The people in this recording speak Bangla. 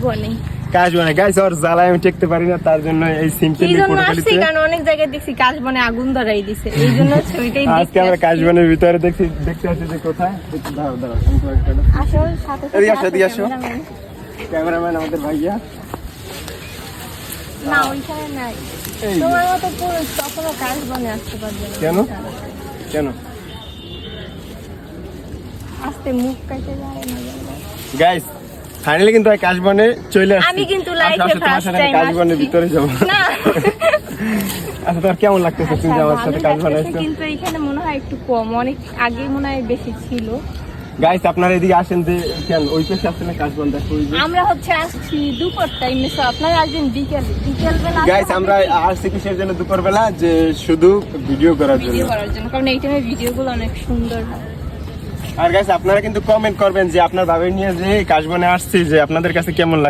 বনে। কাশবনে গাইস, ওর জ্বালায় আমি টেকতে পারি না, তার জন্য এই সিম্পলি ফটোগুলিতে কারণ অনেক জায়গায় দেখছি কাশবনে আগুন ধরাই দিছে, এই জন্য ছবিটাই আজকে আমরা কাশবনের ভিতরে দেখতে আসছি যে কোথায়। দাঁড়াও দাঁড়াও, আমি তোমাকে আসলে সাথে এদিকে আসো। ক্যামেরাম্যান আমাদের ভাইয়া। না ওইখানে নাই, তোমার মতো পুরুষ কখনো কাশবনে আসতে পারবে না। কেন কেন আস্তে মুখ কেটে যায় না। গাইস ফাইনালি কিন্তু কাশবনে চলে আসছি। আমি কিন্তু লাইফে ফার্স্ট টাইম কাশবনের ভিতরে যাব না। আচ্ছা, তোর কেমন লাগতেছে তুই যে আমার সাথে কাশবনে আসছিস? কিন্তু এখানে মনে হয় একটু কম, অনেক আগে মনে হয় বেশি ছিল। গাইস আপনারা এদিকে আসেন, যে কেন ওই পাশে আসছেন না কাশবন দেখো। আমরা হচ্ছে আসছি দুপুর টাইমে, সো আপনারা আসবেন বিকেল বেলা। গাইস আমরা আসছি কিসের জন্য? দুপুর বেলা, যে শুধু ভিডিও করার জন্য, কারণ এই টাইমে ভিডিওগুলো অনেক সুন্দর হয়। আর গাইস আপনারা কিন্তু কমেন্ট করবেন যে আপনার ভাবে নিয়ে যে কাশবনে আসছি, যে আপনাদের কাছে কেমন লাগে।